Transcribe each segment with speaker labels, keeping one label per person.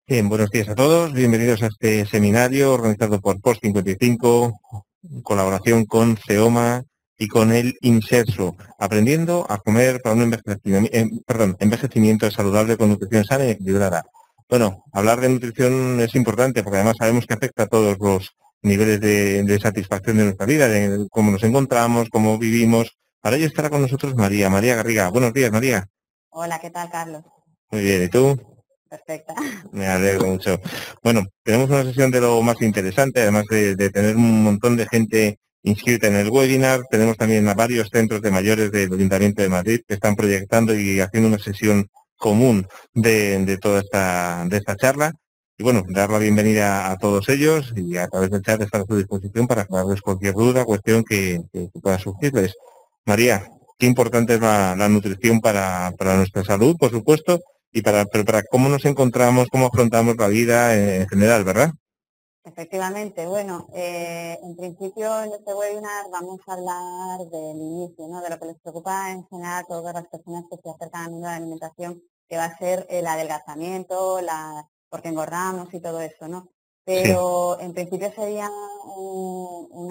Speaker 1: Bien, buenos días a todos. Bienvenidos a este seminario organizado por Post 55, en colaboración con CEOMA y con el INSERSO, aprendiendo a comer para un envejecimiento saludable con nutrición sana y equilibrada. Bueno, hablar de nutrición es importante porque además sabemos que afecta a todos los niveles de satisfacción de nuestra vida, de cómo nos encontramos, cómo vivimos. Para ello estará con nosotros María Garriga. Buenos días, María.
Speaker 2: Hola, ¿qué tal, Carlos?
Speaker 1: Muy bien, ¿y tú?
Speaker 2: Perfecta.
Speaker 1: Me alegro mucho. Bueno, tenemos una sesión de lo más interesante, además de tener un montón de gente inscrita en el webinar. Tenemos también a varios centros de mayores del Ayuntamiento de Madrid que están proyectando y haciendo una sesión común de toda esta charla. Y bueno, dar la bienvenida a todos ellos y a través del chat estar a su disposición para aclararles cualquier duda, cuestión que pueda surgirles. María, qué importante es la nutrición para nuestra salud, por supuesto, y pero para cómo nos encontramos, cómo afrontamos la vida en general, ¿verdad?
Speaker 2: Efectivamente, bueno, en principio en este webinar vamos a hablar del inicio, ¿no? De lo que les preocupa en general a todas las personas que se acercan al mundo de la alimentación, que va a ser el adelgazamiento, porque engordamos y todo eso, ¿no?
Speaker 1: Sí.
Speaker 2: Pero en principio sería un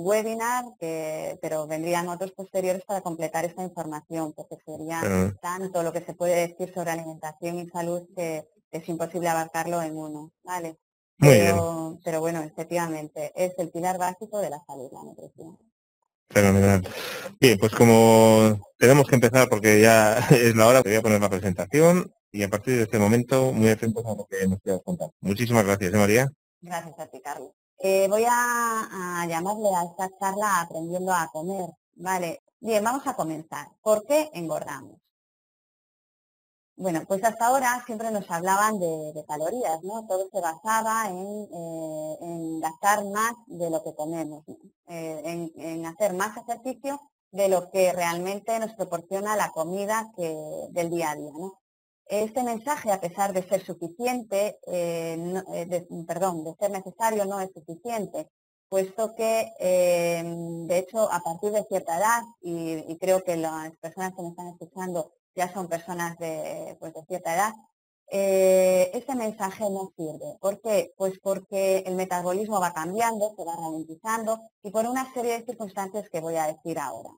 Speaker 2: webinar, pero vendrían otros posteriores para completar esta información, porque sería
Speaker 1: Pero,
Speaker 2: tanto lo que se puede decir sobre alimentación y salud que es imposible abarcarlo en uno, ¿vale?
Speaker 1: muy bien,
Speaker 2: Pero bueno, efectivamente, es el pilar básico de la salud, la nutrición.
Speaker 1: fenomenal. Bien, pues como tenemos que empezar porque ya es la hora, te voy a poner la presentación y a partir de este momento muy atentos a lo que nos quieras contar. Muchísimas gracias, María.
Speaker 2: Gracias a ti, Carlos. Voy a llamarle a esta charla Aprendiendo a comer. Vale, bien, vamos a comenzar. ¿Por qué engordamos? Bueno, pues hasta ahora siempre nos hablaban de calorías, ¿no? Todo se basaba en gastar más de lo que comemos, ¿no? En hacer más ejercicio de lo que realmente nos proporciona la comida del día a día, ¿no? Este mensaje, a pesar de ser suficiente, de ser necesario, no es suficiente, puesto que, de hecho, a partir de cierta edad, y creo que las personas que me están escuchando ya son personas pues, de cierta edad, este mensaje no sirve. ¿Por qué? Pues porque el metabolismo va cambiando, se va ralentizando y por una serie de circunstancias que voy a decir ahora.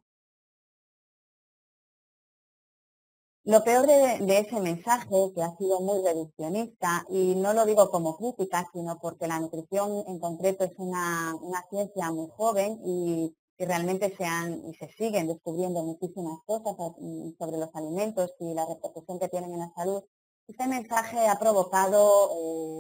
Speaker 2: Lo peor de ese mensaje, que ha sido muy reduccionista, y no lo digo como crítica, sino porque la nutrición en concreto es una ciencia muy joven y realmente se siguen descubriendo muchísimas cosas sobre los alimentos y la repercusión que tienen en la salud, este mensaje ha provocado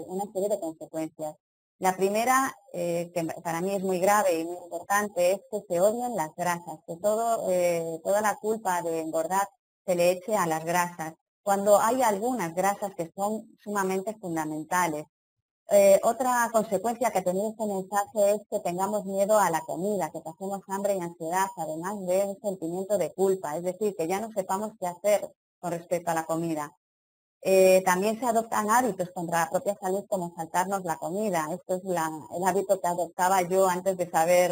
Speaker 2: una serie de consecuencias. La primera, que para mí es muy grave y muy importante, es que se odien las grasas, que toda la culpa de engordar se le eche a las grasas, cuando hay algunas grasas que son sumamente fundamentales. Otra consecuencia que ha tenido este mensaje es que tengamos miedo a la comida, que pasemos hambre y ansiedad, además de un sentimiento de culpa, es decir, que ya no sepamos qué hacer con respecto a la comida. También se adoptan hábitos contra la propia salud como saltarnos la comida. Esto es el hábito que adoptaba yo antes de saber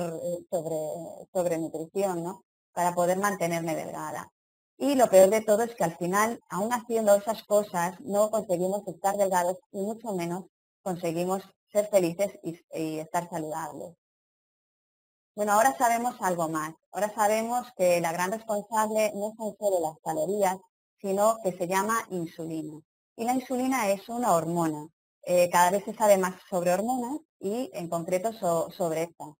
Speaker 2: sobre nutrición, ¿no? Para poder mantenerme delgada. Y lo peor de todo es que al final, aún haciendo esas cosas, no conseguimos estar delgados y mucho menos conseguimos ser felices y estar saludables. Bueno, ahora sabemos algo más. Ahora sabemos que la gran responsable no son solo las calorías, sino que se llama insulina. Y la insulina es una hormona. Cada vez se sabe más sobre hormonas y en concreto sobre esta.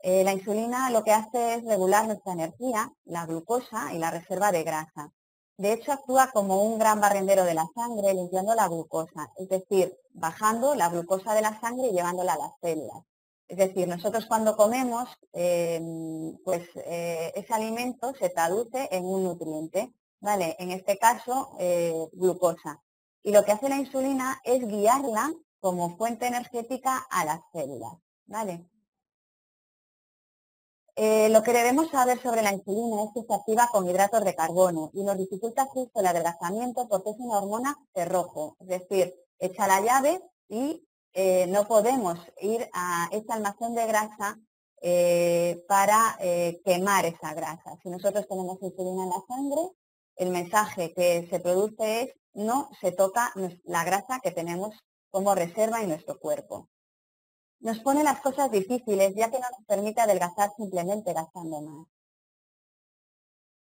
Speaker 2: La insulina lo que hace es regular nuestra energía, la glucosa y la reserva de grasa. De hecho, actúa como un gran barrendero de la sangre, limpiando la glucosa, es decir, bajando la glucosa de la sangre y llevándola a las células. Es decir, nosotros cuando comemos, ese alimento se traduce en un nutriente, ¿vale? En este caso, glucosa. Y lo que hace la insulina es guiarla como fuente energética a las células, ¿vale? Lo que debemos saber sobre la insulina es que se activa con hidratos de carbono y nos dificulta justo el adelgazamiento porque es una hormona cerrojo, es decir, echa la llave y no podemos ir a ese almacén de grasa para quemar esa grasa. Si nosotros tenemos insulina en la sangre, el mensaje que se produce es no se toca la grasa que tenemos como reserva en nuestro cuerpo. Nos pone las cosas difíciles ya que no nos permite adelgazar simplemente gastando más.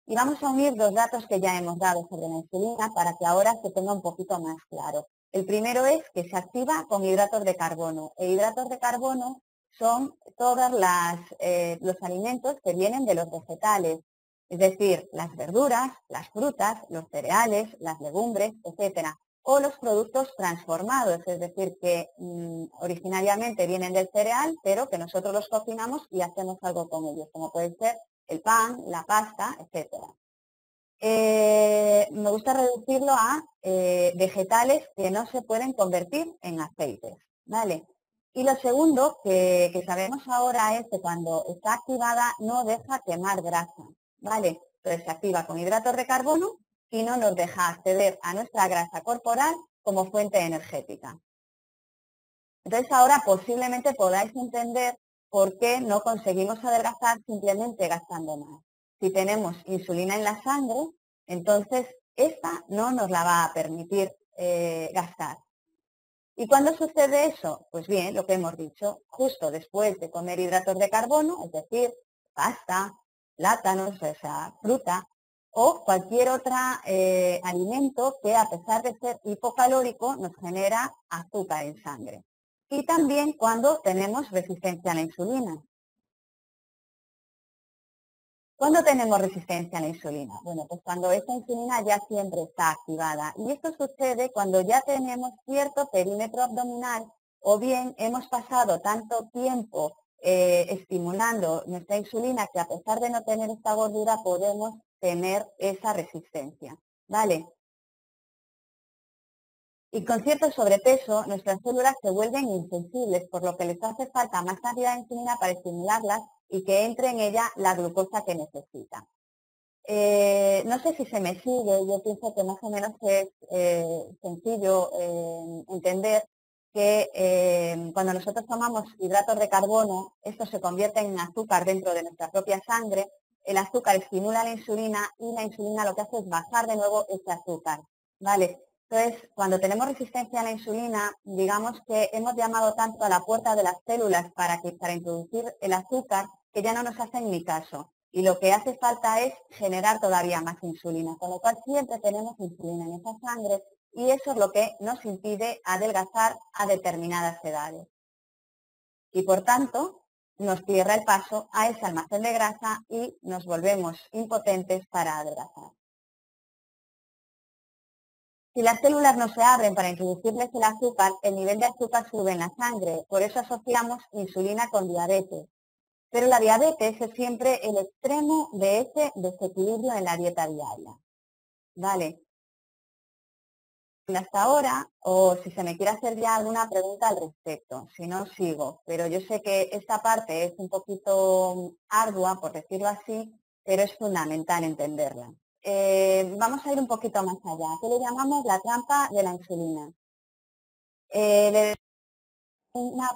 Speaker 2: Y vamos a unir dos datos que ya hemos dado sobre la insulina para que ahora se tenga un poquito más claro. El primero es que se activa con hidratos de carbono. E hidratos de carbono son todos los alimentos que vienen de los vegetales, es decir, las verduras, las frutas, los cereales, las legumbres, etcétera, o los productos transformados, es decir, que originariamente vienen del cereal, pero que nosotros los cocinamos y hacemos algo con ellos, como puede ser el pan, la pasta, etcétera. Me gusta reducirlo a vegetales que no se pueden convertir en aceites, ¿vale? Y lo segundo que sabemos ahora es que cuando está activada no deja quemar grasa, ¿vale? Entonces se activa con hidratos de carbono y no nos deja acceder a nuestra grasa corporal como fuente energética. Entonces ahora posiblemente podáis entender por qué no conseguimos adelgazar simplemente gastando más. Si tenemos insulina en la sangre, entonces esta no nos la va a permitir gastar. ¿Y cuándo sucede eso? Pues bien, lo que hemos dicho, justo después de comer hidratos de carbono, es decir, pasta, plátanos, o sea, fruta, o cualquier otro alimento que a pesar de ser hipocalórico nos genera azúcar en sangre. Y también cuando tenemos resistencia a la insulina. ¿Cuándo tenemos resistencia a la insulina? Bueno, pues cuando esta insulina ya siempre está activada. Y esto sucede cuando ya tenemos cierto perímetro abdominal o bien hemos pasado tanto tiempo estimulando nuestra insulina que a pesar de no tener esta gordura podemos tener esa resistencia. ¿Vale? Y con cierto sobrepeso, nuestras células se vuelven insensibles, por lo que les hace falta más cantidad de insulina para estimularlas y que entre en ella la glucosa que necesita. No sé si se me sigue, yo pienso que más o menos es sencillo entender que cuando nosotros tomamos hidratos de carbono, esto se convierte en azúcar dentro de nuestra propia sangre, el azúcar estimula la insulina y la insulina lo que hace es bajar de nuevo ese azúcar, ¿vale? Entonces, cuando tenemos resistencia a la insulina, digamos que hemos llamado tanto a la puerta de las células para introducir el azúcar que ya no nos hacen ni caso. Y lo que hace falta es generar todavía más insulina, con lo cual siempre tenemos insulina en esa sangre y eso es lo que nos impide adelgazar a determinadas edades. Y por tanto, nos cierra el paso a ese almacén de grasa y nos volvemos impotentes para adelgazar. Si las células no se abren para introducirles el azúcar, el nivel de azúcar sube en la sangre. Por eso asociamos insulina con diabetes. Pero la diabetes es siempre el extremo de ese desequilibrio en la dieta diaria. Vale. Hasta ahora, o si se me quiere hacer ya alguna pregunta al respecto, si no sigo. Pero yo sé que esta parte es un poquito ardua, por decirlo así, pero es fundamental entenderla. Vamos a ir un poquito más allá. ¿Qué le llamamos la trampa de la insulina?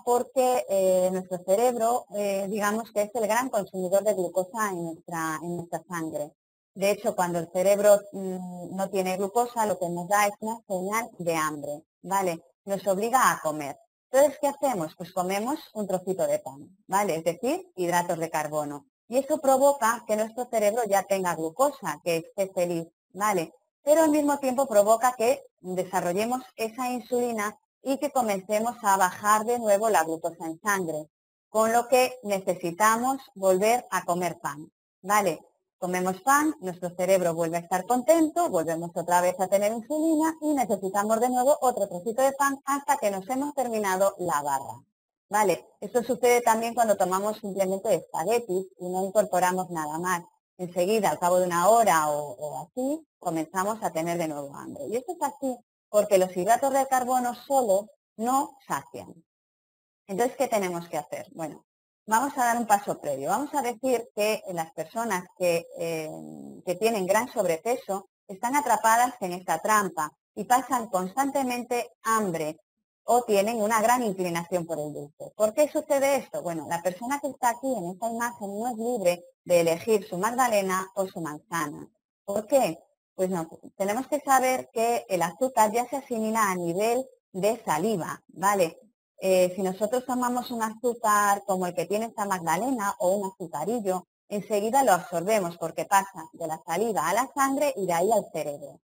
Speaker 2: Porque nuestro cerebro, digamos que es el gran consumidor de glucosa en nuestra sangre. De hecho, cuando el cerebro no tiene glucosa, lo que nos da es una señal de hambre, ¿vale? Nos obliga a comer. Entonces, ¿qué hacemos? Pues comemos un trocito de pan, ¿vale? Es decir, hidratos de carbono. Y eso provoca que nuestro cerebro ya tenga glucosa, que esté feliz, ¿vale? Pero al mismo tiempo provoca que desarrollemos esa insulina y que comencemos a bajar de nuevo la glucosa en sangre, con lo que necesitamos volver a comer pan, ¿vale? Comemos pan, nuestro cerebro vuelve a estar contento, volvemos otra vez a tener insulina y necesitamos de nuevo otro trocito de pan hasta que nos hemos terminado la barra, ¿vale? Esto sucede también cuando tomamos simplemente espaguetis y no incorporamos nada más. Enseguida, al cabo de una hora o así, comenzamos a tener de nuevo hambre. Y esto es así porque los hidratos de carbono solo no sacian. Entonces, ¿qué tenemos que hacer? Bueno, vamos a dar un paso previo. Vamos a decir que las personas que tienen gran sobrepeso están atrapadas en esta trampa y pasan constantemente hambre o tienen una gran inclinación por el dulce. ¿Por qué sucede esto? Bueno, la persona que está aquí en esta imagen no es libre de elegir su magdalena o su manzana. ¿Por qué? Pues no, tenemos que saber que el azúcar ya se asimila a nivel de saliva, ¿vale? Si nosotros tomamos un azúcar como el que tiene esta magdalena o un azucarillo, enseguida lo absorbemos porque pasa de la saliva a la sangre y de ahí al cerebro.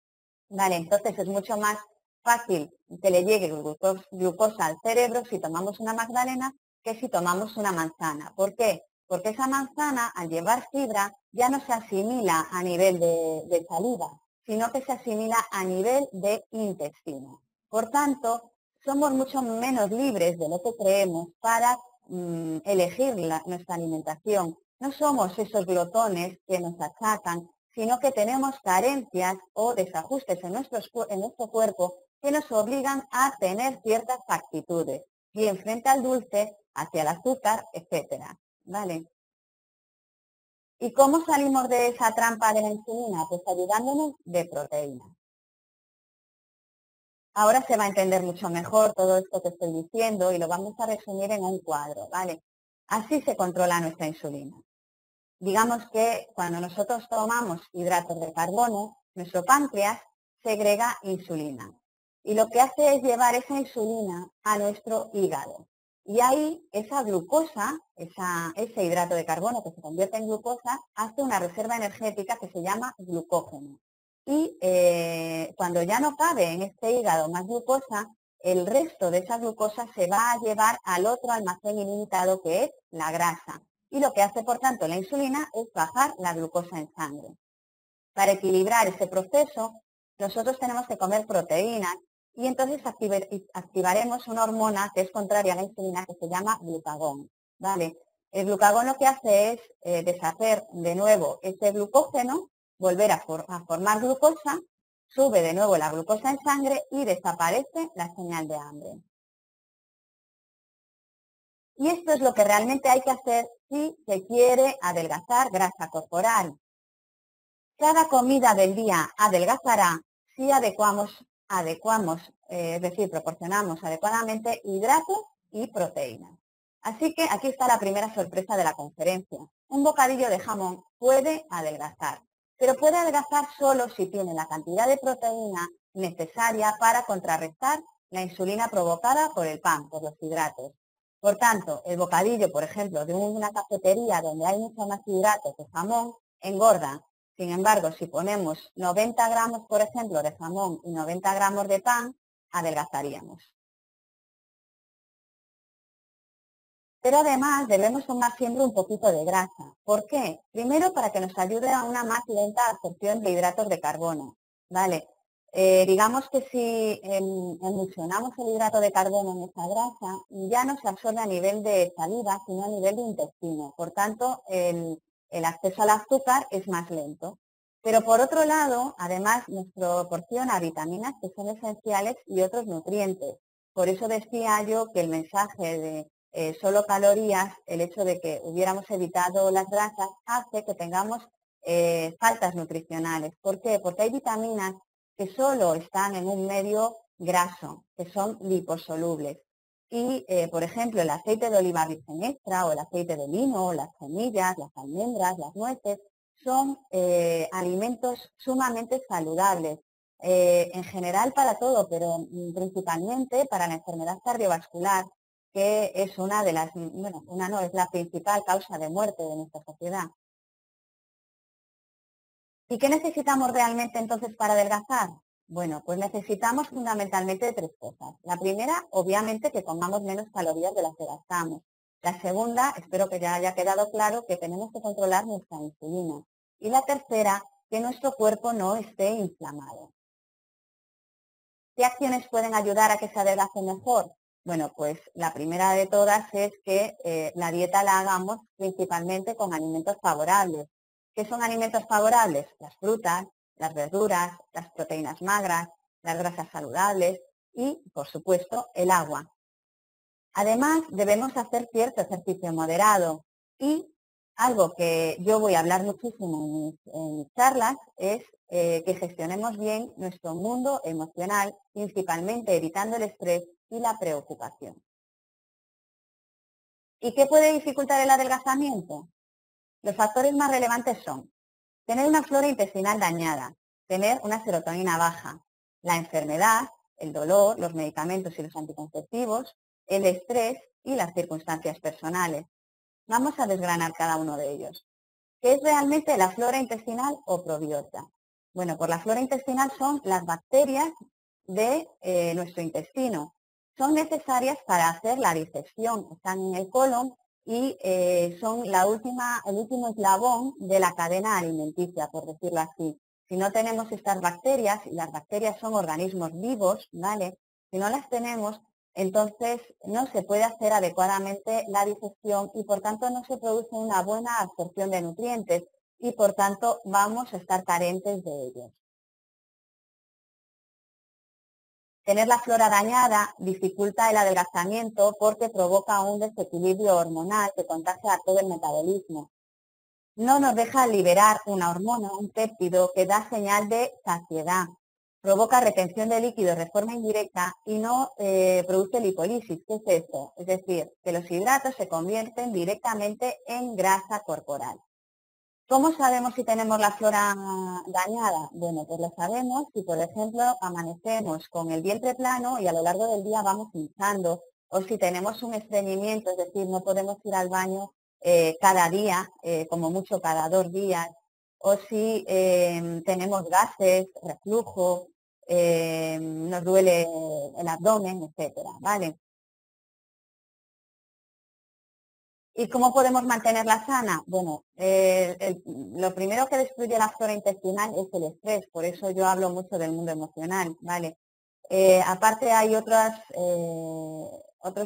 Speaker 2: Vale, entonces es mucho más fácil que le llegue glucosa al cerebro si tomamos una magdalena que si tomamos una manzana. ¿Por qué? Porque esa manzana, al llevar fibra, ya no se asimila a nivel de saliva, sino que se asimila a nivel de intestino. Por tanto, somos mucho menos libres de lo que creemos para elegir nuestra alimentación. No somos esos glotones que nos achacan, sino que tenemos carencias o desajustes en nuestro cuerpo que nos obligan a tener ciertas actitudes, bien frente al dulce, hacia el azúcar, etcétera, ¿vale? ¿Y cómo salimos de esa trampa de la insulina? Pues ayudándonos de proteínas. Ahora se va a entender mucho mejor todo esto que estoy diciendo y lo vamos a resumir en un cuadro, ¿vale? Así se controla nuestra insulina. Digamos que cuando nosotros tomamos hidratos de carbono, nuestro páncreas segrega insulina. Y lo que hace es llevar esa insulina a nuestro hígado. Y ahí esa glucosa, ese hidrato de carbono que se convierte en glucosa, hace una reserva energética que se llama glucógeno. Y cuando ya no cabe en este hígado más glucosa, el resto de esa glucosa se va a llevar al otro almacén ilimitado que es la grasa. Y lo que hace, por tanto, la insulina es bajar la glucosa en sangre. Para equilibrar ese proceso, nosotros tenemos que comer proteínas y entonces activaremos una hormona que es contraria a la insulina que se llama glucagón, ¿vale? El glucagón lo que hace es deshacer de nuevo ese glucógeno, volver a formar glucosa, sube de nuevo la glucosa en sangre y desaparece la señal de hambre. Y esto es lo que realmente hay que hacer si se quiere adelgazar grasa corporal. Cada comida del día adelgazará si es decir, proporcionamos adecuadamente hidratos y proteínas. Así que aquí está la primera sorpresa de la conferencia. Un bocadillo de jamón puede adelgazar, pero puede adelgazar solo si tiene la cantidad de proteína necesaria para contrarrestar la insulina provocada por el pan, por los hidratos. Por tanto, el bocadillo, por ejemplo, de una cafetería donde hay mucho más hidratos que jamón, engorda. Sin embargo, si ponemos 90 gramos, por ejemplo, de jamón y 90 gramos de pan, adelgazaríamos. Pero además debemos tomar siempre un poquito de grasa. ¿Por qué? Primero, para que nos ayude a una más lenta absorción de hidratos de carbono, ¿vale? Digamos que si emulsionamos el hidrato de carbono en esta grasa, ya no se absorbe a nivel de saliva, sino a nivel de intestino. Por tanto, el acceso al azúcar es más lento. Pero por otro lado, además nos proporciona vitaminas que son esenciales y otros nutrientes. Por eso decía yo que el mensaje de solo calorías, el hecho de que hubiéramos evitado las grasas, hace que tengamos faltas nutricionales. ¿Por qué? Porque hay vitaminas que solo están en un medio graso, que son liposolubles. Y, por ejemplo, el aceite de oliva virgen extra o el aceite de lino, o las semillas, las almendras, las nueces, son alimentos sumamente saludables. En general para todo, pero principalmente para la enfermedad cardiovascular, que es una de las, bueno, una no, es la principal causa de muerte de nuestra sociedad. ¿Y qué necesitamos realmente entonces para adelgazar? Bueno, pues necesitamos fundamentalmente tres cosas. La primera, obviamente, que comamos menos calorías de las que gastamos. La segunda, espero que ya haya quedado claro que tenemos que controlar nuestra insulina. Y la tercera, que nuestro cuerpo no esté inflamado. ¿Qué acciones pueden ayudar a que se adelgace mejor? Bueno, pues la primera de todas es que la dieta la hagamos principalmente con alimentos favorables. ¿Qué son alimentos favorables? Las frutas, las verduras, las proteínas magras, las grasas saludables y, por supuesto, el agua. Además, debemos hacer cierto ejercicio moderado y algo que yo voy a hablar muchísimo en mis charlas es que gestionemos bien nuestro mundo emocional, principalmente evitando el estrés y la preocupación. ¿Y qué puede dificultar el adelgazamiento? Los factores más relevantes son tener una flora intestinal dañada, tener una serotonina baja, la enfermedad, el dolor, los medicamentos y los anticonceptivos, el estrés y las circunstancias personales. Vamos a desgranar cada uno de ellos. ¿Qué es realmente la flora intestinal o probiota? Bueno, pues la flora intestinal son las bacterias de nuestro intestino. Son necesarias para hacer la digestión, están en el colon y son el último eslabón de la cadena alimenticia, por decirlo así. Si no tenemos estas bacterias, y las bacterias son organismos vivos, ¿vale? Si no las tenemos, entonces no se puede hacer adecuadamente la digestión y por tanto no se produce una buena absorción de nutrientes y por tanto vamos a estar carentes de ellos. Tener la flora dañada dificulta el adelgazamiento porque provoca un desequilibrio hormonal que contagia todo el metabolismo. No nos deja liberar una hormona, un péptido que da señal de saciedad. Provoca retención de líquidos de forma indirecta y no produce lipólisis. ¿Qué es esto? Es decir, que los hidratos se convierten directamente en grasa corporal. ¿Cómo sabemos si tenemos la flora dañada? Bueno, pues lo sabemos si, por ejemplo, amanecemos con el vientre plano y a lo largo del día vamos hinchando, o si tenemos un estreñimiento, es decir, no podemos ir al baño cada día, como mucho cada 2 días, o si tenemos gases, reflujo, nos duele el abdomen, etcétera, ¿vale? ¿Y cómo podemos mantenerla sana? Bueno, lo primero que destruye la flora intestinal es el estrés, por eso yo hablo mucho del mundo emocional, ¿vale? Aparte hay otros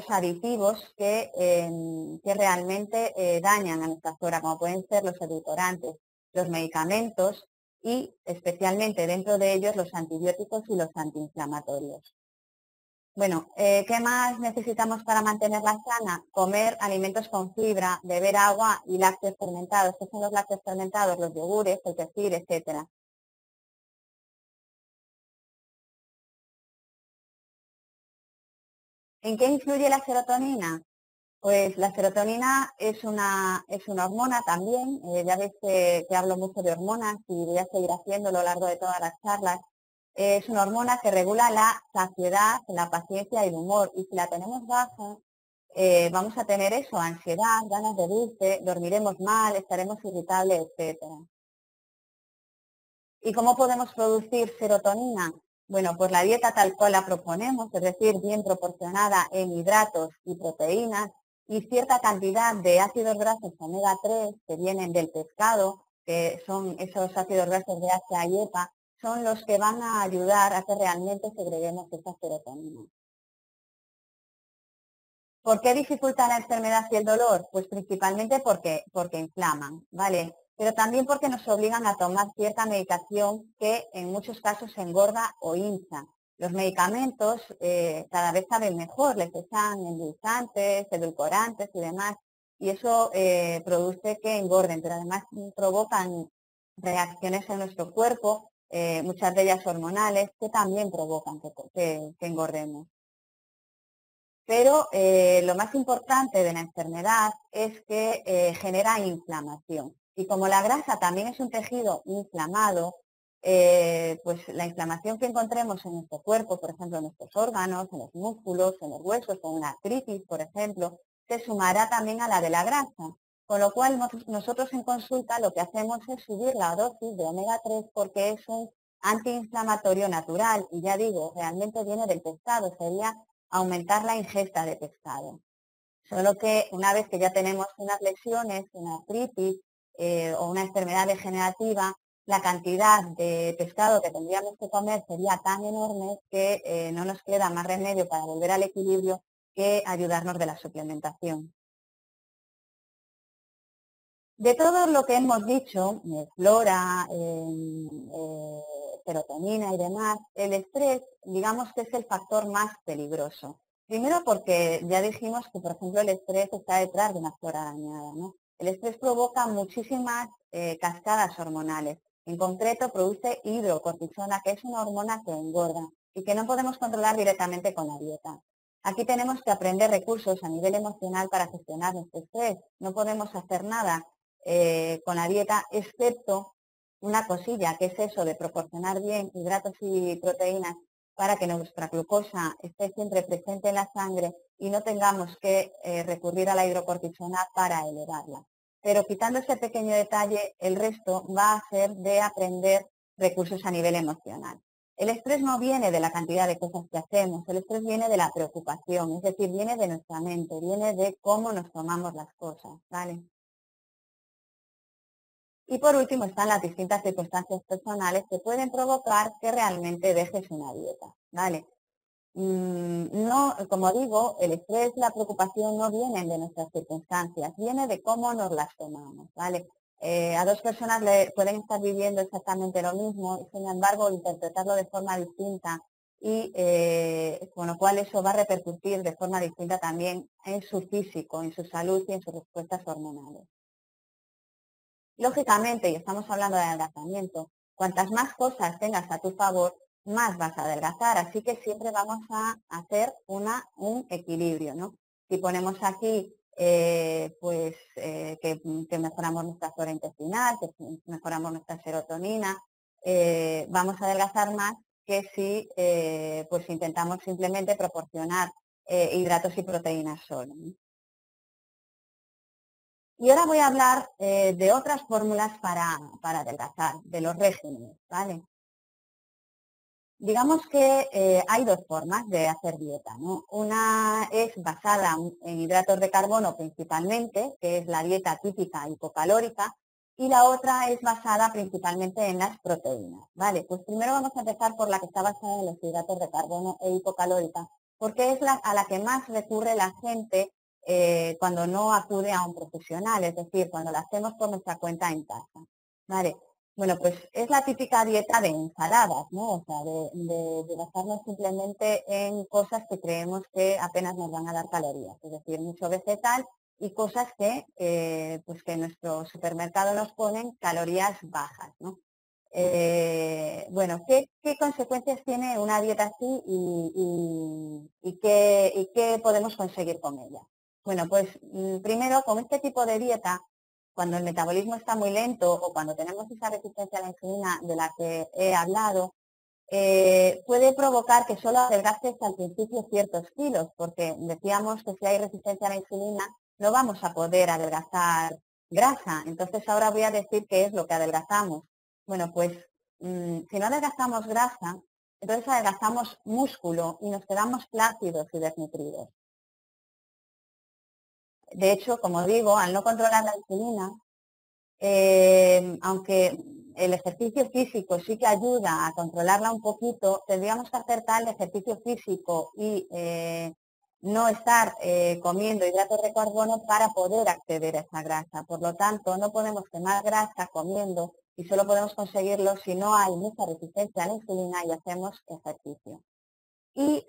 Speaker 2: aditivos que realmente dañan a nuestra flora, como pueden ser los edulcorantes, los medicamentos y especialmente dentro de ellos los antibióticos y los antiinflamatorios. Bueno, ¿qué más necesitamos para mantenerla sana? Comer alimentos con fibra, beber agua y lácteos fermentados. ¿Qué son los lácteos fermentados? Los yogures, el kefir, etcétera. ¿En qué influye la serotonina? Pues la serotonina es una hormona también. Ya ves que hablo mucho de hormonas y voy a seguir haciéndolo a lo largo de todas las charlas. Es una hormona que regula la saciedad, la paciencia y el humor. Y si la tenemos baja, vamos a tener eso, ansiedad, ganas de dulce, dormiremos mal, estaremos irritables, etcétera. ¿Y cómo podemos producir serotonina? Bueno, pues la dieta tal cual la proponemos, es decir, bien proporcionada en hidratos y proteínas y cierta cantidad de ácidos grasos omega 3 que vienen del pescado, que son esos ácidos grasos de DHA y EPA, son los que van a ayudar a que realmente segreguemos esa serotonina. ¿Por qué dificulta la enfermedad y el dolor? Pues principalmente porque inflaman, ¿vale? Pero también porque nos obligan a tomar cierta medicación que en muchos casos engorda o hincha. Los medicamentos cada vez saben mejor, les echan endulzantes, edulcorantes y demás, y eso produce que engorden, pero además provocan reacciones en nuestro cuerpo, muchas de ellas hormonales, que también provocan que engordemos. Pero lo más importante de la enfermedad es que genera inflamación. Y como la grasa también es un tejido inflamado, pues la inflamación que encontremos en nuestro cuerpo, por ejemplo, en nuestros órganos, en los músculos, en los huesos, con una artritis, por ejemplo, se sumará también a la de la grasa. Con lo cual nosotros en consulta lo que hacemos es subir la dosis de omega 3 porque es un antiinflamatorio natural. Y ya digo, realmente viene del pescado, sería aumentar la ingesta de pescado. Solo que una vez que ya tenemos unas lesiones, una artritis o una enfermedad degenerativa, la cantidad de pescado que tendríamos que comer sería tan enorme que no nos queda más remedio para volver al equilibrio que ayudarnos de la suplementación. De todo lo que hemos dicho, flora, serotonina y demás, el estrés, digamos que es el factor más peligroso. Primero porque ya dijimos que, por ejemplo, el estrés está detrás de una flora dañada, ¿no? El estrés provoca muchísimas cascadas hormonales. En concreto, produce hidrocortisona, que es una hormona que engorda y que no podemos controlar directamente con la dieta. Aquí tenemos que aprender recursos a nivel emocional para gestionar nuestro estrés. No podemos hacer nada con la dieta, excepto una cosilla, que es eso de proporcionar bien hidratos y proteínas para que nuestra glucosa esté siempre presente en la sangre y no tengamos que recurrir a la hidrocortisona para elevarla. Pero quitando ese pequeño detalle, el resto va a ser de aprender recursos a nivel emocional. El estrés no viene de la cantidad de cosas que hacemos, el estrés viene de la preocupación, es decir, viene de nuestra mente, viene de cómo nos tomamos las cosas, ¿vale? Y por último están las distintas circunstancias personales que pueden provocar que realmente dejes una dieta, ¿vale? No, como digo, el estrés, la preocupación no vienen de nuestras circunstancias, viene de cómo nos las tomamos, ¿vale? A dos personas pueden estar viviendo exactamente lo mismo y sin embargo interpretarlo de forma distinta y con lo cual eso va a repercutir de forma distinta también en su físico, en su salud y en sus respuestas hormonales. Lógicamente, y estamos hablando de adelgazamiento, cuantas más cosas tengas a tu favor, más vas a adelgazar, así que siempre vamos a hacer un equilibrio, ¿no? Si ponemos aquí que mejoramos nuestra flora intestinal, que mejoramos nuestra serotonina, vamos a adelgazar más que si pues intentamos simplemente proporcionar hidratos y proteínas solo, ¿no? Y ahora voy a hablar de otras fórmulas para adelgazar, de los regímenes, ¿vale? Digamos que hay dos formas de hacer dieta, ¿no? Una es basada en hidratos de carbono principalmente, que es la dieta típica hipocalórica, y la otra es basada principalmente en las proteínas, ¿vale? Pues primero vamos a empezar por la que está basada en los hidratos de carbono e hipocalórica, porque es a la que más recurre la gente cuando no acude a un profesional, es decir, cuando la hacemos por nuestra cuenta en casa, ¿vale? Bueno, pues es la típica dieta de ensaladas, ¿no? O sea, de basarnos simplemente en cosas que creemos que apenas nos van a dar calorías, es decir, mucho vegetal y cosas pues que en nuestro supermercado nos ponen calorías bajas, ¿no? Bueno, ¿qué consecuencias tiene una dieta así y qué podemos conseguir con ella? Bueno, pues primero, con este tipo de dieta, cuando el metabolismo está muy lento o cuando tenemos esa resistencia a la insulina de la que he hablado, puede provocar que solo adelgaces al principio ciertos kilos, porque decíamos que si hay resistencia a la insulina no vamos a poder adelgazar grasa. Entonces ahora voy a decir qué es lo que adelgazamos. Bueno, pues si no adelgazamos grasa, entonces adelgazamos músculo y nos quedamos flácidos y desnutridos. De hecho, como digo, al no controlar la insulina, aunque el ejercicio físico sí que ayuda a controlarla un poquito, tendríamos que hacer tal ejercicio físico y no estar comiendo hidratos de carbono para poder acceder a esa grasa. Por lo tanto, no podemos quemar grasa comiendo y solo podemos conseguirlo si no hay mucha resistencia a la insulina y hacemos ejercicio. Y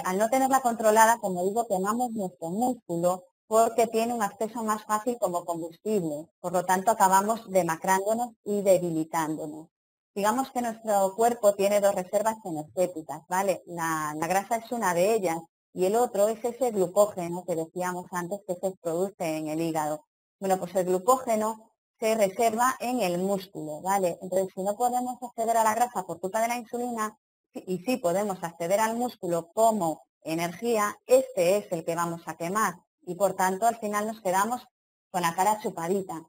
Speaker 2: al no tenerla controlada, como digo, quemamos nuestro músculo porque tiene un acceso más fácil como combustible. Por lo tanto, acabamos demacrándonos y debilitándonos. Digamos que nuestro cuerpo tiene dos reservas energéticas, ¿vale? La grasa es una de ellas y el otro es ese glucógeno que decíamos antes que se produce en el hígado. Bueno, pues el glucógeno se reserva en el músculo, ¿vale? Entonces, si no podemos acceder a la grasa por culpa de la insulina, y sí podemos acceder al músculo como energía, este es el que vamos a quemar y por tanto al final nos quedamos con la cara chupadita.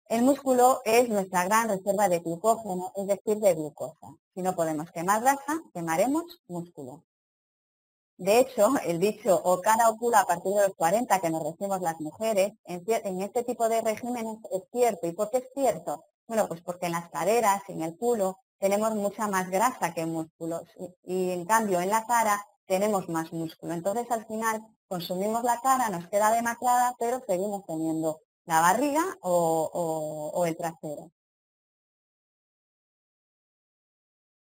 Speaker 2: El músculo es nuestra gran reserva de glucógeno, es decir, de glucosa. Si no podemos quemar grasa, quemaremos músculo. De hecho, el dicho o cara o culo a partir de los 40 que nos decimos las mujeres, en este tipo de regímenes es cierto. ¿Y por qué es cierto? Bueno, pues porque en las caderas y en el culo tenemos mucha más grasa que músculos y en cambio en la cara tenemos más músculo. Entonces al final consumimos la cara, nos queda demacrada, pero seguimos teniendo la barriga o el trasero.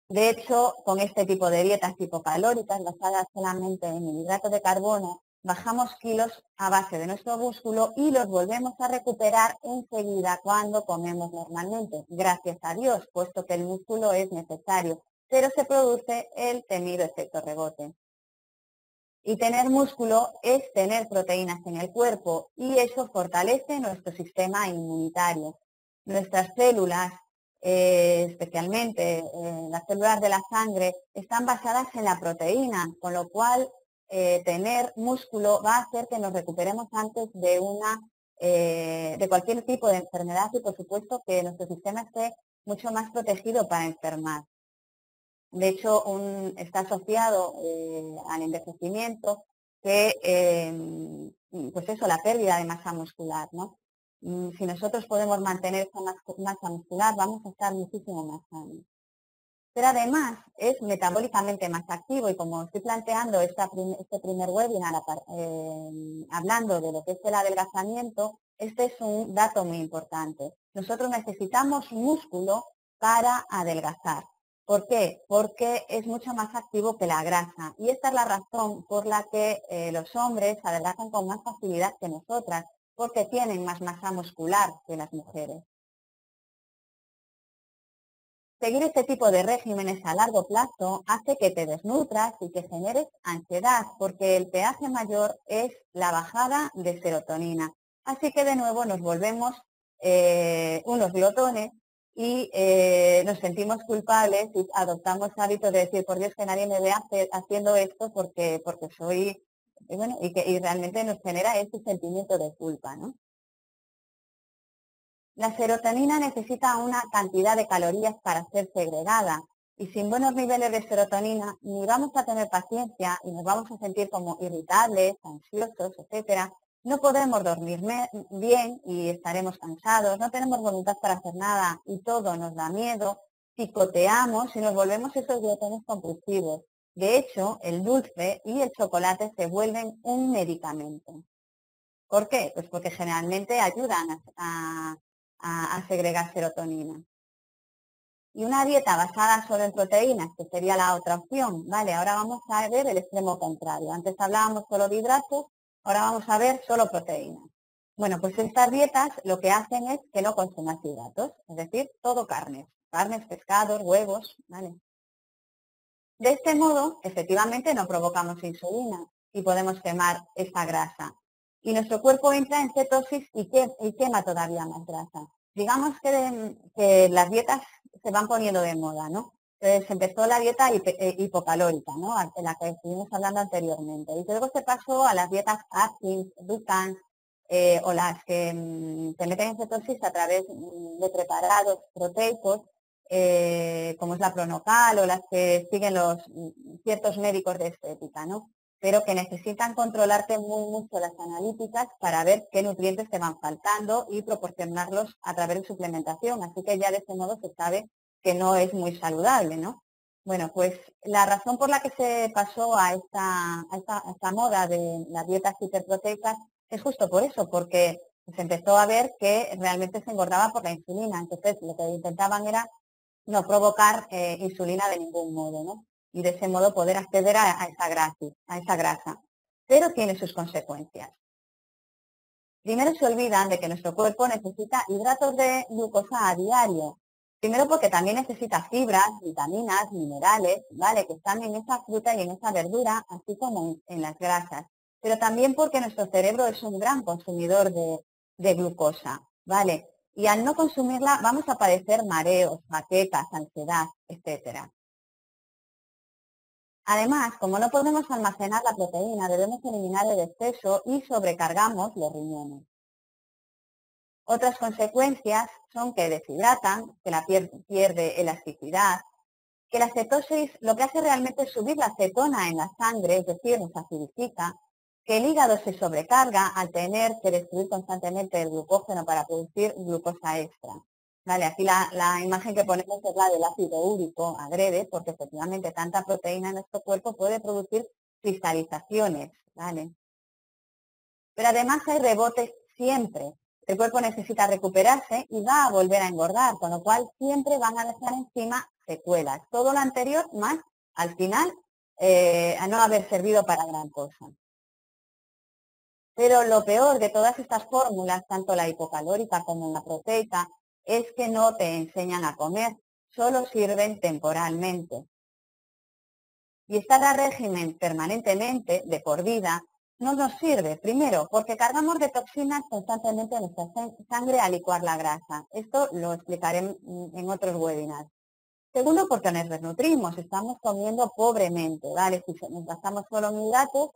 Speaker 2: De hecho, con este tipo de dietas hipocalóricas basadas solamente en el hidrato de carbono, bajamos kilos a base de nuestro músculo y los volvemos a recuperar enseguida cuando comemos normalmente, gracias a Dios, puesto que el músculo es necesario, pero se produce el temido efecto rebote. Y tener músculo es tener proteínas en el cuerpo y eso fortalece nuestro sistema inmunitario. Nuestras células especialmente las células de la sangre, están basadas en la proteína, con lo cual tener músculo va a hacer que nos recuperemos antes de cualquier tipo de enfermedad y por supuesto que nuestro sistema esté mucho más protegido para enfermar. De hecho, está asociado al envejecimiento que, pues eso, la pérdida de masa muscular, ¿no? Si nosotros podemos mantener esa masa muscular, vamos a estar muchísimo más sanos. Pero además es metabólicamente más activo y como estoy planteando este primer webinar hablando de lo que es el adelgazamiento, este es un dato muy importante. Nosotros necesitamos músculo para adelgazar. ¿Por qué? Porque es mucho más activo que la grasa y esta es la razón por la que los hombres adelgazan con más facilidad que nosotras, porque tienen más masa muscular que las mujeres. Seguir este tipo de regímenes a largo plazo hace que te desnutras y que generes ansiedad, porque el peaje mayor es la bajada de serotonina. Así que de nuevo nos volvemos unos glotones y nos sentimos culpables y adoptamos hábitos de decir, por Dios, que nadie me vea haciendo esto porque soy, y realmente nos genera este sentimiento de culpa, ¿no? La serotonina necesita una cantidad de calorías para ser segregada y sin buenos niveles de serotonina ni vamos a tener paciencia y nos vamos a sentir como irritables, ansiosos, etcétera. No podemos dormir bien y estaremos cansados, no tenemos voluntad para hacer nada y todo nos da miedo, picoteamos y nos volvemos esos glotones compulsivos. De hecho, el dulce y el chocolate se vuelven un medicamento. ¿Por qué? Pues porque generalmente ayudan a segregar serotonina. Y una dieta basada solo en proteínas, que sería la otra opción, ¿vale? Ahora vamos a ver el extremo contrario. Antes hablábamos solo de hidratos, ahora vamos a ver solo proteínas. Bueno, pues estas dietas lo que hacen es que no consumas hidratos, es decir, todo carnes, pescados, huevos, ¿vale? De este modo, efectivamente, no provocamos insulina y podemos quemar esa grasa. Y nuestro cuerpo entra en cetosis y quema todavía más grasa. Digamos que las dietas se van poniendo de moda, ¿no? Entonces empezó la dieta hipocalórica, ¿no? De la que estuvimos hablando anteriormente. Y luego se pasó a las dietas Atkins, Dukan, o las que te meten en cetosis a través de preparados proteicos, como es la Pronocal o las que siguen ciertos médicos de estética, ¿no? Pero que necesitan controlarte mucho las analíticas para ver qué nutrientes te van faltando y proporcionarlos a través de suplementación. Así que ya de ese modo se sabe que no es muy saludable, ¿no? Bueno, pues la razón por la que se pasó a esta moda de las dietas hiperproteicas es justo por eso, porque se empezó a ver que realmente se engordaba por la insulina. Entonces, lo que intentaban era no provocar insulina de ningún modo, ¿no? Y de ese modo poder acceder a esa grasa. Pero tiene sus consecuencias. Primero se olvidan de que nuestro cuerpo necesita hidratos de glucosa a diario. Primero porque también necesita fibras, vitaminas, minerales, ¿vale? Que están en esa fruta y en esa verdura, así como en las grasas. Pero también porque nuestro cerebro es un gran consumidor de glucosa, ¿vale? Y al no consumirla vamos a padecer mareos, jaquecas, ansiedad, etcétera. Además, como no podemos almacenar la proteína, debemos eliminar el exceso y sobrecargamos los riñones. Otras consecuencias son que deshidratan, que la piel pierde elasticidad, que la cetosis lo que hace realmente es subir la cetona en la sangre, es decir, nos acidifica, que el hígado se sobrecarga al tener que destruir constantemente el glucógeno para producir glucosa extra. Vale, aquí la imagen que ponemos es la del ácido úrico, adrede, porque efectivamente tanta proteína en nuestro cuerpo puede producir cristalizaciones, ¿vale? Pero además hay rebotes siempre. El cuerpo necesita recuperarse y va a volver a engordar, con lo cual siempre van a dejar encima secuelas. Todo lo anterior más, al final, a no haber servido para gran cosa. Pero lo peor de todas estas fórmulas, tanto la hipocalórica como la proteica, es que no te enseñan a comer, solo sirven temporalmente. Y estar a régimen permanentemente, de por vida, no nos sirve. Primero, porque cargamos de toxinas constantemente en nuestra sangre al licuar la grasa. Esto lo explicaré en otros webinars. Segundo, porque nos desnutrimos, estamos comiendo pobremente, ¿vale? Si nos gastamos solo en hidratos,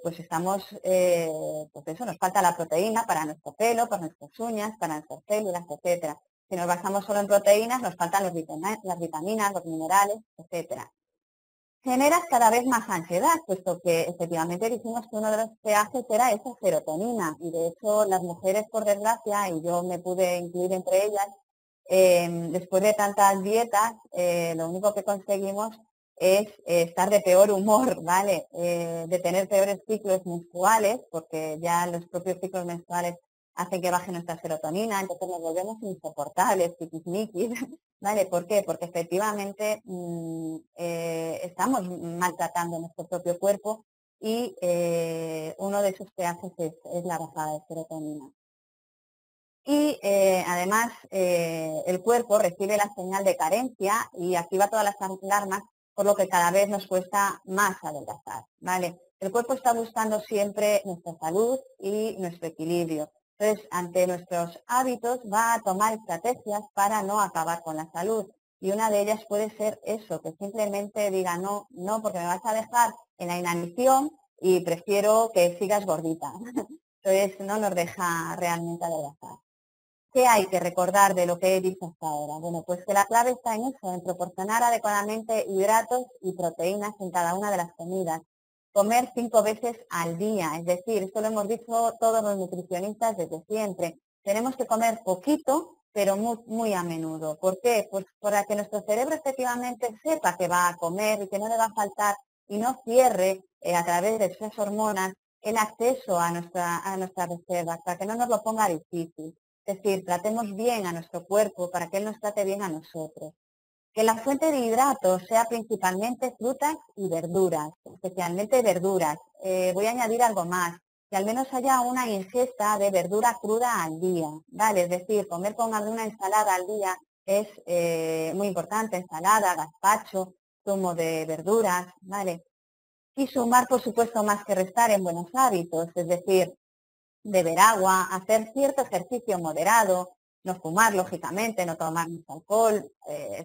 Speaker 2: pues estamos, pues eso, nos falta la proteína para nuestro pelo, para nuestras uñas, para nuestras células, etcétera. Si nos basamos solo en proteínas, nos faltan las vitaminas, los minerales, etcétera. Generas cada vez más ansiedad, puesto que efectivamente dijimos que uno de los peajes era esa serotonina, y de hecho las mujeres, por desgracia, y yo me pude incluir entre ellas, después de tantas dietas, lo único que conseguimos es estar de peor humor, ¿vale? De tener peores ciclos menstruales, porque ya los propios ciclos menstruales hacen que baje nuestra serotonina, entonces nos volvemos insoportables, tiquismiquis, ¿vale? ¿Por qué? Porque efectivamente estamos maltratando nuestro propio cuerpo y uno de esos peajes es la bajada de serotonina. Y además el cuerpo recibe la señal de carencia y activa todas las alarmas, por lo que cada vez nos cuesta más adelgazar, ¿vale? El cuerpo está buscando siempre nuestra salud y nuestro equilibrio. Entonces, ante nuestros hábitos va a tomar estrategias para no acabar con la salud. Y una de ellas puede ser eso, que simplemente diga no, no, porque me vas a dejar en la inanición y prefiero que sigas gordita. Entonces, no nos deja realmente adelgazar. ¿Qué hay que recordar de lo que he dicho hasta ahora? Bueno, pues que la clave está en eso, en proporcionar adecuadamente hidratos y proteínas en cada una de las comidas. Comer 5 veces al día, es decir, esto lo hemos dicho todos los nutricionistas desde siempre. Tenemos que comer poquito, pero muy, muy a menudo. ¿Por qué? Pues para que nuestro cerebro efectivamente sepa que va a comer y que no le va a faltar y no cierre a través de esas hormonas el acceso a nuestras reservas, para que no nos lo ponga difícil. Es decir, tratemos bien a nuestro cuerpo para que él nos trate bien a nosotros. Que la fuente de hidratos sea principalmente frutas y verduras, especialmente verduras. Voy a añadir algo más, que al menos haya una ingesta de verdura cruda al día, ¿vale? Es decir, comer con alguna ensalada al día es muy importante, ensalada, gazpacho, zumo de verduras, ¿vale? Y sumar, por supuesto, más que restar en buenos hábitos, es decir, beber agua, hacer cierto ejercicio moderado, no fumar, lógicamente, no tomar mucho alcohol.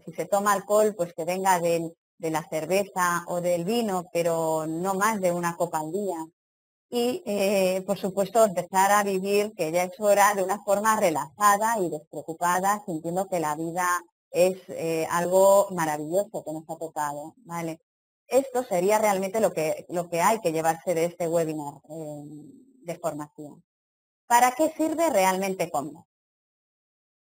Speaker 2: Si se toma alcohol, pues que venga de la cerveza o del vino, pero no más de una copa al día. Y, por supuesto, empezar a vivir, que ya es hora, de una forma relajada y despreocupada, sintiendo que la vida es algo maravilloso que nos ha tocado, ¿vale? Esto sería realmente lo que hay que llevarse de este webinar de formación. ¿Para qué sirve realmente comer?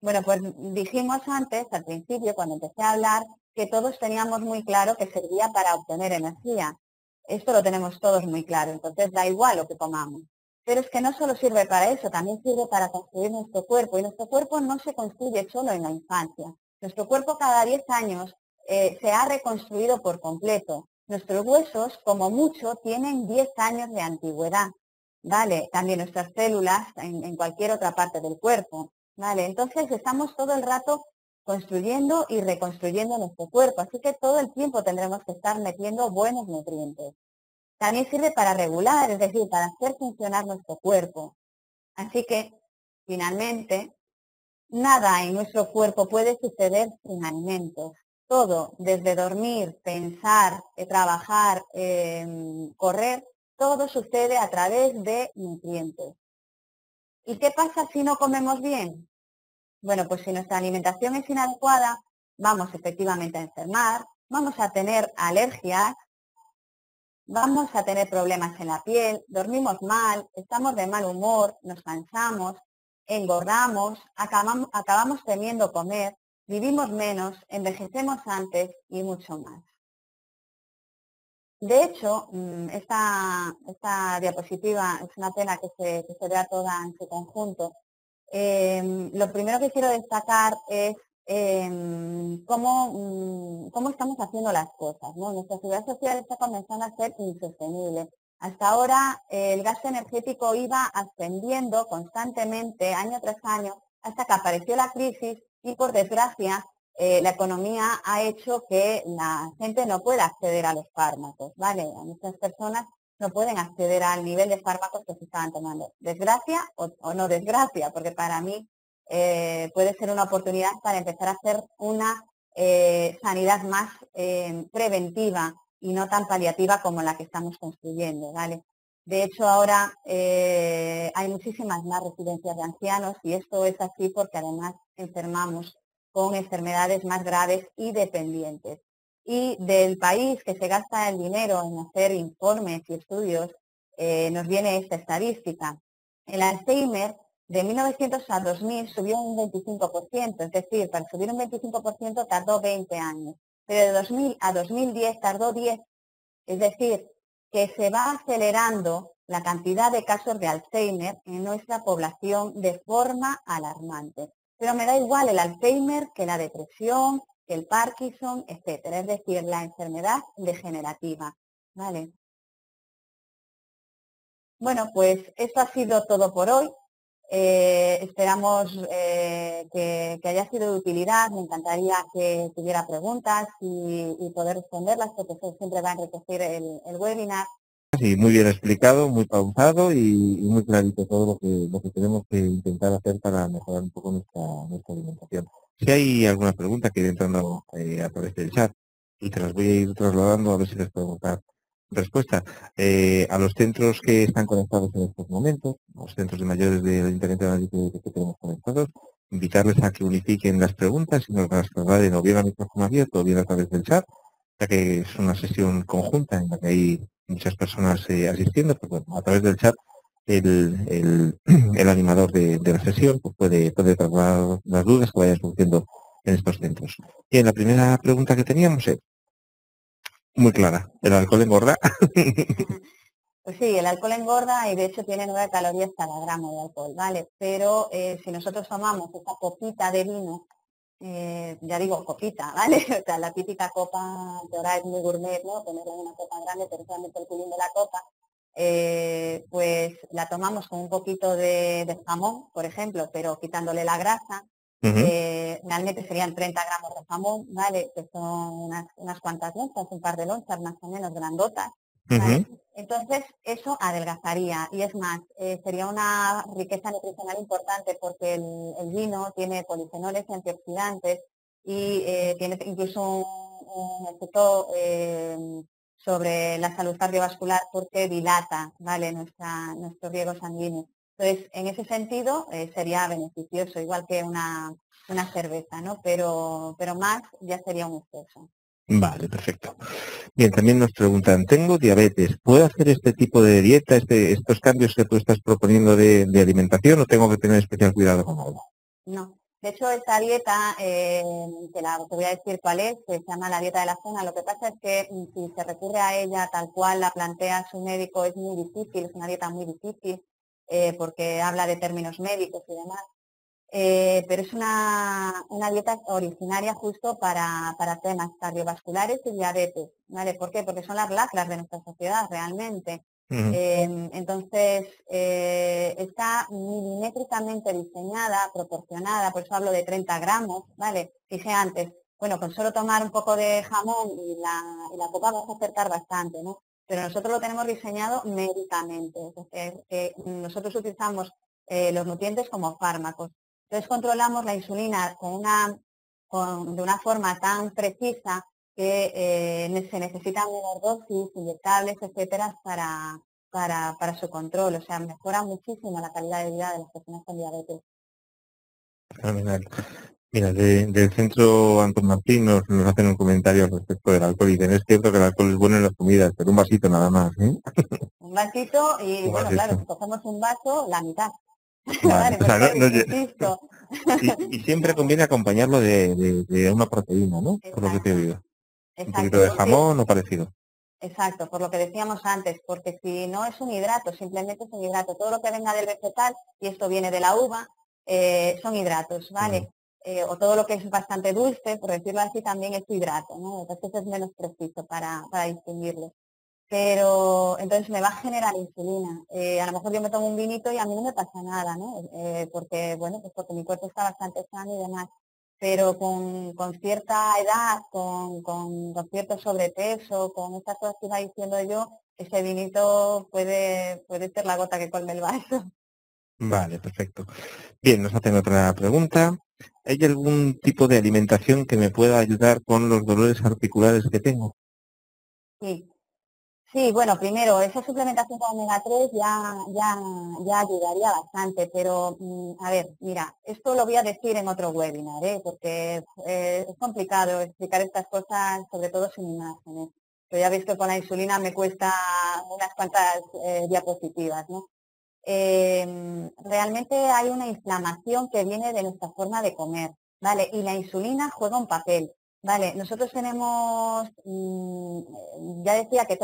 Speaker 2: Bueno, pues dijimos antes, al principio, cuando empecé a hablar, que todos teníamos muy claro que servía para obtener energía. Esto lo tenemos todos muy claro, entonces da igual lo que comamos. Pero es que no solo sirve para eso, también sirve para construir nuestro cuerpo. Y nuestro cuerpo no se construye solo en la infancia. Nuestro cuerpo cada 10 años se ha reconstruido por completo. Nuestros huesos, como mucho, tienen 10 años de antigüedad. ¿Vale? También nuestras células en cualquier otra parte del cuerpo. ¿Vale? Entonces estamos todo el rato construyendo y reconstruyendo nuestro cuerpo, así que todo el tiempo tendremos que estar metiendo buenos nutrientes. También sirve para regular, es decir, para hacer funcionar nuestro cuerpo. Así que, finalmente, nada en nuestro cuerpo puede suceder sin alimentos. Todo, desde dormir, pensar, trabajar, correr, todo sucede a través de nutrientes. ¿Y qué pasa si no comemos bien? Bueno, pues si nuestra alimentación es inadecuada, vamos efectivamente a enfermar, vamos a tener alergias, vamos a tener problemas en la piel, dormimos mal, estamos de mal humor, nos cansamos, engordamos, acabamos temiendo comer, vivimos menos, envejecemos antes y mucho más. De hecho, esta diapositiva es una pena que se vea toda en su conjunto. Lo primero que quiero destacar es cómo estamos haciendo las cosas, ¿no? Nuestra seguridad social está comenzando a ser insostenible. Hasta ahora el gasto energético iba ascendiendo constantemente, año tras año, hasta que apareció la crisis y, por desgracia, la economía ha hecho que la gente no pueda acceder a los fármacos, ¿vale? A muchas personas no pueden acceder al nivel de fármacos que se estaban tomando. Desgracia o no desgracia, porque para mí puede ser una oportunidad para empezar a hacer una sanidad más preventiva y no tan paliativa como la que estamos construyendo, ¿vale? De hecho, ahora hay muchísimas más residencias de ancianos y esto es así porque además enfermamos con enfermedades más graves y dependientes. Y del país que se gasta el dinero en hacer informes y estudios, nos viene esta estadística. El Alzheimer de 1900 a 2000 subió un 25%, es decir, para subir un 25% tardó 20 años, pero de 2000 a 2010 tardó 10, es decir, que se va acelerando la cantidad de casos de Alzheimer en nuestra población de forma alarmante. Pero me da igual el Alzheimer que la depresión, que el Parkinson, etcétera, es decir, la enfermedad degenerativa, ¿vale? Bueno, pues esto ha sido todo por hoy. Esperamos que haya sido de utilidad. Me encantaría que tuviera preguntas y poder responderlas, porque eso siempre va a enriquecer el webinar.
Speaker 1: Sí, muy bien explicado, muy pausado y muy clarito todo lo que tenemos que intentar hacer para mejorar un poco nuestra alimentación. Si hay alguna pregunta que ir entrando a través del chat y te las voy a ir trasladando a ver si les podemos dar respuesta. A los centros que están conectados en estos momentos, los centros de mayores del Internet de Madrid que tenemos conectados, invitarles a que unifiquen las preguntas y nos las trasladen o bien a micrófono abierto o bien a través del chat, ya que es una sesión conjunta en la que hay muchas personas asistiendo, pues bueno, a través del chat el animador de la sesión pues puede trasladar las dudas que vayan surgiendo en estos centros. Y en la primera pregunta que teníamos es muy clara, ¿el alcohol engorda?
Speaker 2: Pues sí, el alcohol engorda y de hecho tiene 9 calorías cada gramo de alcohol, ¿vale? Pero si nosotros tomamos esta copita de vino, ya digo copita, ¿vale? O sea, la típica copa que ahora es muy gourmet, ¿no? Ponerla en una copa grande, pero solamente el culín de la copa, pues la tomamos con un poquito de jamón, por ejemplo, pero quitándole la grasa. Realmente serían 30 gramos de jamón, ¿vale? Que son unas cuantas lonchas, un par de lonchas más o menos grandotas, ¿vale? Entonces, eso adelgazaría y es más, sería una riqueza nutricional importante porque el vino tiene polifenoles y antioxidantes y tiene incluso un efecto sobre la salud cardiovascular porque dilata, ¿vale? Nuestro riego sanguíneo. Entonces, en ese sentido, sería beneficioso, igual que una cerveza, ¿no? Pero más ya sería un exceso.
Speaker 1: Vale, perfecto. Bien, también nos preguntan, tengo diabetes, ¿puedo hacer este tipo de dieta, estos cambios que tú estás proponiendo de alimentación o tengo que tener especial cuidado con algo?
Speaker 2: No. De hecho, esta dieta, te voy a decir cuál es, se llama la dieta de la zona. Lo que pasa es que si se recurre a ella tal cual la plantea su médico es muy difícil, es una dieta muy difícil, porque habla de términos médicos y demás. Pero es una dieta originaria justo para temas cardiovasculares y diabetes, ¿vale? ¿Por qué? Porque son las lacras de nuestra sociedad realmente. Entonces, está milimétricamente diseñada, proporcionada, por eso hablo de 30 gramos, ¿vale? Dije antes, bueno, con solo tomar un poco de jamón y la copa vas a acertar bastante, ¿no? Pero nosotros lo tenemos diseñado médicamente, es decir, que nosotros utilizamos los nutrientes como fármacos. Entonces controlamos la insulina de una forma tan precisa que se necesitan menor dosis, inyectables, etcétera, para su control. O sea, mejora muchísimo la calidad de vida de las personas con diabetes.
Speaker 1: Fenomenal. Mira, del centro Antón Martín nos hacen un comentario al respecto del alcohol y dicen, es cierto que el alcohol es bueno en las comidas, pero un vasito nada más, ¿eh?
Speaker 2: Un vasito y,
Speaker 1: Un
Speaker 2: bueno, claro,
Speaker 1: vasito.
Speaker 2: si cogemos un vaso, la mitad.
Speaker 1: Vale,
Speaker 2: Vale,
Speaker 1: o sea,
Speaker 2: porque, insisto.
Speaker 1: y siempre conviene acompañarlo de una proteína, ¿no? Por lo que te he
Speaker 2: Exacto,
Speaker 1: oído. Un poquito
Speaker 2: exacto,
Speaker 1: de
Speaker 2: porque
Speaker 1: jamón o parecido.
Speaker 2: exacto, por lo que decíamos antes, porque si no es un hidrato, simplemente es un hidrato. Todo lo que venga del vegetal, y esto viene de la uva, son hidratos, ¿vale? O todo lo que es bastante dulce, por decirlo así, también es hidrato, ¿no? Entonces es menos preciso para distinguirlo. Pero entonces me va a generar insulina. A lo mejor yo me tomo un vinito y a mí no me pasa nada, ¿no? Porque, bueno, pues porque mi cuerpo está bastante sano y demás, pero con cierta edad, con cierto sobrepeso, con estas cosas que iba diciendo yo, ese vinito puede ser la gota que colme el vaso.
Speaker 1: Vale, perfecto. Bien, nos hacen otra pregunta. ¿Hay algún tipo de alimentación que me pueda ayudar con los dolores articulares que tengo?
Speaker 2: Sí. Sí, bueno, primero, esa suplementación con omega 3 ya ayudaría bastante, pero a ver, mira, esto lo voy a decir en otro webinar, porque es complicado explicar estas cosas, sobre todo sin imágenes. Pero ya veis que con la insulina me cuesta unas cuantas diapositivas, ¿no? Realmente hay una inflamación que viene de nuestra forma de comer, ¿vale? Y la insulina juega un papel. Vale, nosotros tenemos, ya decía que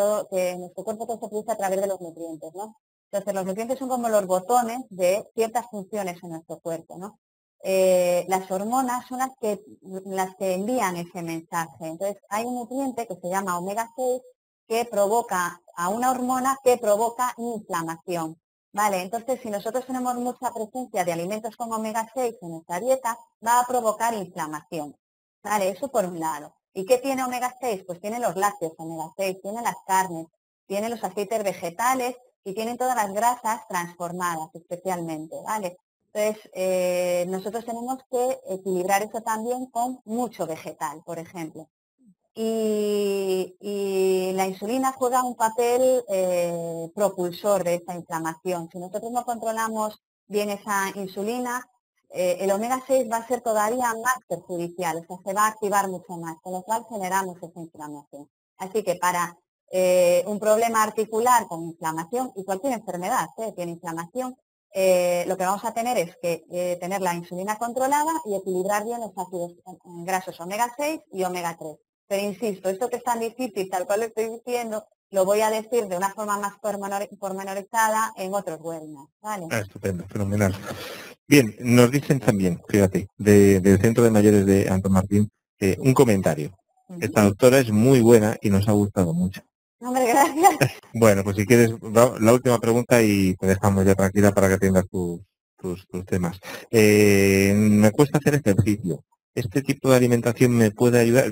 Speaker 2: nuestro cuerpo todo se produce a través de los nutrientes, ¿no? Entonces, los nutrientes son como los botones de ciertas funciones en nuestro cuerpo, ¿no? Las hormonas son las que envían ese mensaje. Entonces, hay un nutriente que se llama omega 6 que provoca a una hormona que provoca inflamación. Vale, entonces si nosotros tenemos mucha presencia de alimentos con omega 6 en nuestra dieta, va a provocar inflamación. Vale, eso por un lado. ¿Y qué tiene omega 6? Pues tiene los lácteos omega 6, tiene las carnes, tiene los aceites vegetales y tienen todas las grasas transformadas especialmente, ¿vale? Entonces, nosotros tenemos que equilibrar eso también con mucho vegetal, por ejemplo. Y la insulina juega un papel propulsor de esta inflamación. Si nosotros no controlamos bien esa insulina, el omega 6 va a ser todavía más perjudicial, o sea, se va a activar mucho más, con lo cual generamos esa inflamación. Así que para un problema articular con inflamación, y cualquier enfermedad tiene inflamación, lo que vamos a tener es que tener la insulina controlada y equilibrar bien los ácidos grasos omega 6 y omega 3. Pero insisto, esto que es tan difícil, tal cual lo estoy diciendo, lo voy a decir de una forma más pormenorizada en otros webinars, ¿vale?
Speaker 1: Estupendo, fenomenal. Bien, nos dicen también, fíjate, del Centro de Mayores de Antón Martín, un comentario. Esta doctora es muy buena y nos ha gustado mucho.
Speaker 2: Hombre, gracias.
Speaker 1: Bueno, pues si quieres, la última pregunta y te dejamos ya tranquila para que tengas tus temas. Me cuesta hacer ejercicio. ¿Este tipo de alimentación me puede ayudar?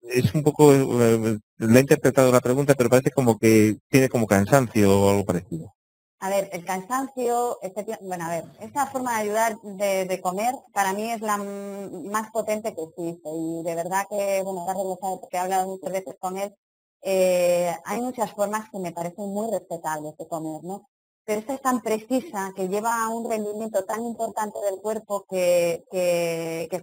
Speaker 1: Es un poco, le he interpretado la pregunta, pero parece como que tiene como cansancio o algo parecido.
Speaker 2: A ver, el cansancio, bueno, a ver, esta forma de ayudar de comer para mí es la más potente que existe y de verdad que, bueno, Carlos lo sabe porque he hablado muchas veces con él, hay muchas formas que me parecen muy respetables de comer, ¿no? Pero esta es tan precisa que lleva a un rendimiento tan importante del cuerpo que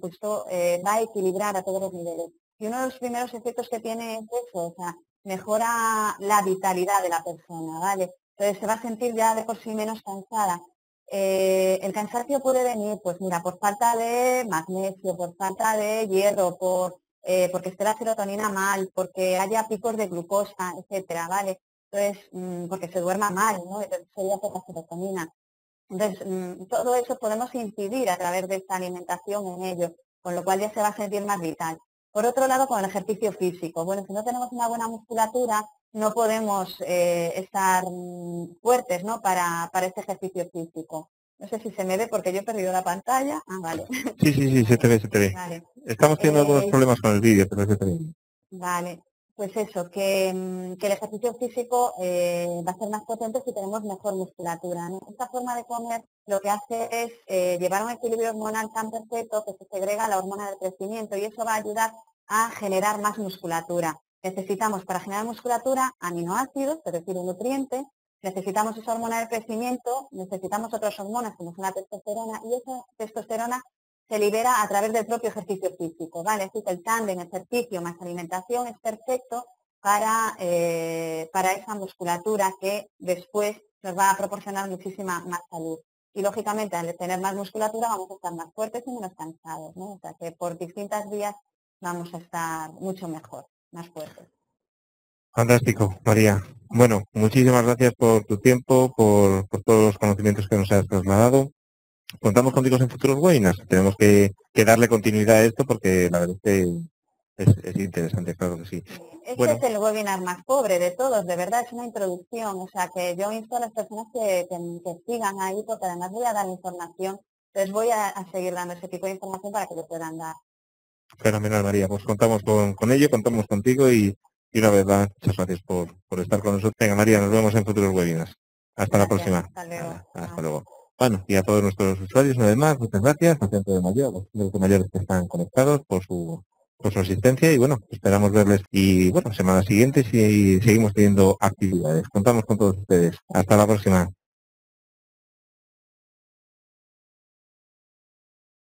Speaker 2: justo va a equilibrar a todos los niveles. Y uno de los primeros efectos que tiene es eso, o sea, mejora la vitalidad de la persona, ¿vale? Entonces se va a sentir ya de por sí menos cansada. El cansancio puede venir, pues mira, por falta de magnesio, por falta de hierro, porque esté la serotonina mal, porque haya picos de glucosa, etcétera, ¿vale? Entonces, porque se duerma mal, ¿no? Entonces sería poca serotonina. Entonces, todo eso podemos incidir a través de esta alimentación en ello, con lo cual ya se va a sentir más vital. Por otro lado, con el ejercicio físico. Bueno, si no tenemos una buena musculatura, no podemos estar fuertes, ¿no? Para este ejercicio físico. No sé si se me ve porque yo he perdido la pantalla. Ah, vale.
Speaker 1: Sí, se te ve, se te ve.
Speaker 2: Vale.
Speaker 1: Estamos teniendo algunos problemas con el vídeo, pero se te ve.
Speaker 2: Vale, pues eso, que el ejercicio físico va a ser más potente si tenemos mejor musculatura, ¿no? Esta forma de comer lo que hace es llevar un equilibrio hormonal tan perfecto que se segrega la hormona del crecimiento y eso va a ayudar a generar más musculatura. Necesitamos para generar musculatura aminoácidos, es decir, un nutriente, necesitamos esa hormona del crecimiento, necesitamos otras hormonas como es la testosterona y esa testosterona se libera a través del propio ejercicio físico, ¿vale? Así que el tándem, ejercicio más alimentación es perfecto para esa musculatura que después nos va a proporcionar muchísima más salud. Y lógicamente al tener más musculatura vamos a estar más fuertes y menos cansados, ¿no? O sea que por distintas vías vamos a estar mucho mejor, más fuertes.
Speaker 1: Fantástico, María. Bueno, muchísimas gracias por tu tiempo, por todos los conocimientos que nos has trasladado. Contamos contigo en futuros webinars. Tenemos que darle continuidad a esto porque la verdad es que es interesante, claro que sí.
Speaker 2: Este
Speaker 1: Bueno,
Speaker 2: es el webinar más pobre de todos, de verdad es una introducción, o sea que yo insto a las personas que sigan ahí porque además voy a dar información, entonces voy a seguir dando ese tipo de información para que lo puedan dar.
Speaker 1: fenomenal, María. Pues contamos con ello, contamos contigo y Y una vez más, muchas gracias por estar con nosotros. Venga, María, nos vemos en futuros webinars. Hasta la próxima.
Speaker 2: Hasta luego.
Speaker 1: Hasta luego. Bueno, y a todos nuestros usuarios, una vez más, muchas gracias al Centro de Mayores, a los centros de mayores que están conectados por su asistencia y bueno, esperamos verles y bueno, semanas siguientes y seguimos teniendo actividades. Contamos con todos ustedes. Hasta la próxima.